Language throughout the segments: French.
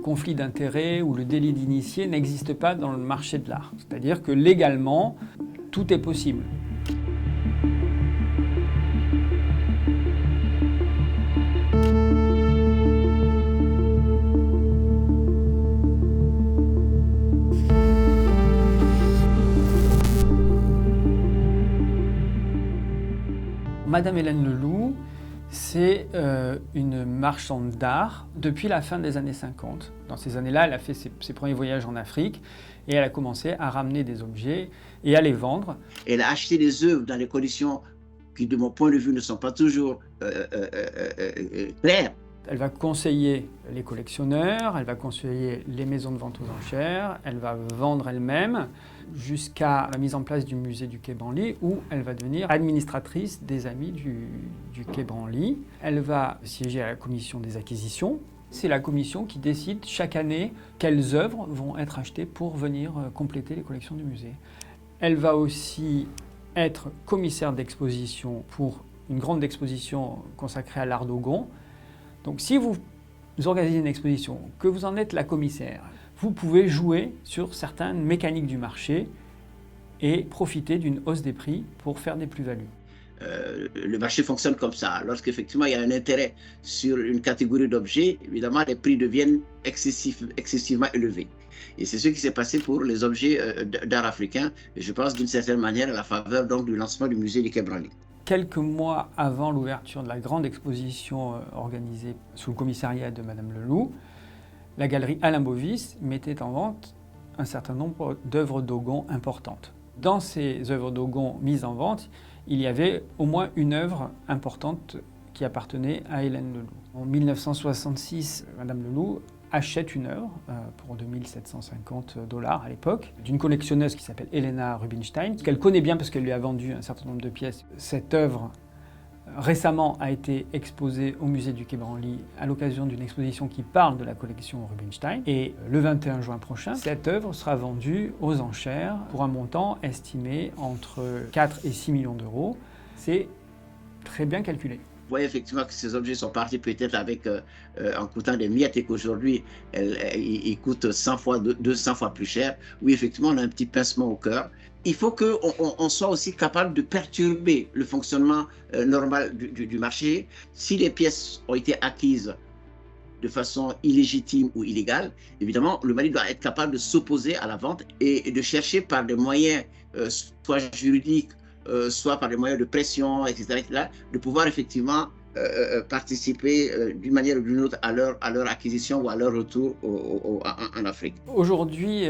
conflit d'intérêts ou le délit d'initié n'existe pas dans le marché de l'art. C'est-à-dire que légalement, tout est possible. Madame Hélène Leloup, c'est une marchande d'art depuis la fin des années 50. Dans ces années-là, elle a fait ses premiers voyages en Afrique et elle a commencé à ramener des objets et à les vendre. Elle a acheté des œuvres dans des conditions qui, de mon point de vue, ne sont pas toujours claires. Elle va conseiller les collectionneurs, elle va conseiller les maisons de vente aux enchères, elle va vendre elle-même jusqu'à la mise en place du musée du Quai Branly où elle va devenir administratrice des Amis du Quai Branly. Elle va siéger à la commission des acquisitions. C'est la commission qui décide chaque année quelles œuvres vont être achetées pour venir compléter les collections du musée. Elle va aussi être commissaire d'exposition pour une grande exposition consacrée à l'art dogon. Donc si vous organisez une exposition, que vous en êtes la commissaire, vous pouvez jouer sur certaines mécaniques du marché et profiter d'une hausse des prix pour faire des plus-values. Le marché fonctionne comme ça. Lorsqu'effectivement il y a un intérêt sur une catégorie d'objets, évidemment les prix deviennent excessivement élevés. Et c'est ce qui s'est passé pour les objets d'art africain, et je pense d'une certaine manière à la faveur donc, du lancement du musée du Quai Branly. Quelques mois avant l'ouverture de la grande exposition organisée sous le commissariat de Madame Leloup, la galerie Alain Bovis mettait en vente un certain nombre d'œuvres Dogon importantes. Dans ces œuvres Dogon mises en vente, il y avait au moins une œuvre importante qui appartenait à Hélène Leloup. En 1966, Madame Leloup achète une œuvre pour 2750 $ à l'époque, d'une collectionneuse qui s'appelle Helena Rubinstein, qu'elle connaît bien parce qu'elle lui a vendu un certain nombre de pièces. Cette œuvre récemment a été exposée au musée du Quai Branly à l'occasion d'une exposition qui parle de la collection Rubinstein. Et le 21 juin prochain, cette œuvre sera vendue aux enchères pour un montant estimé entre 4 et 6 millions d'euros. C'est très bien calculé. Vous voyez effectivement que ces objets sont partis peut-être avec en coûtant des miettes et qu'aujourd'hui ils coûtent 100 fois, 200 fois plus cher. Oui, effectivement, on a un petit pincement au cœur. Il faut qu'on soit aussi capable de perturber le fonctionnement normal du marché. Si les pièces ont été acquises de façon illégitime ou illégale, évidemment, le Mali doit être capable de s'opposer à la vente et de chercher par des moyens soit juridiques, soit par des moyens de pression, etc., de pouvoir effectivement participer d'une manière ou d'une autre à leur acquisition ou à leur retour en Afrique. Aujourd'hui,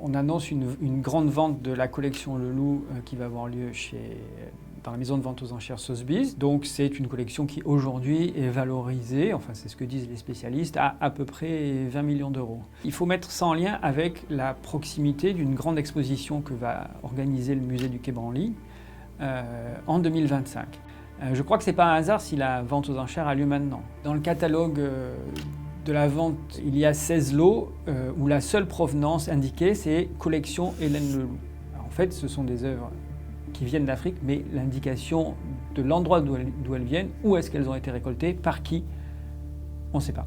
on annonce une grande vente de la collection Leloup qui va avoir lieu dans la maison de vente aux enchères Sotheby's. Donc c'est une collection qui aujourd'hui est valorisée, enfin c'est ce que disent les spécialistes, à peu près 20 millions d'euros. Il faut mettre ça en lien avec la proximité d'une grande exposition que va organiser le musée du Quai Branly en 2025. Je crois que ce n'est pas un hasard si la vente aux enchères a lieu maintenant. Dans le catalogue de la vente, il y a 16 lots où la seule provenance indiquée, c'est collection Hélène Leloup. Alors, en fait, ce sont des œuvres qui viennent d'Afrique, mais l'indication de l'endroit d'où elles viennent, où est-ce qu'elles ont été récoltées, par qui, on ne sait pas.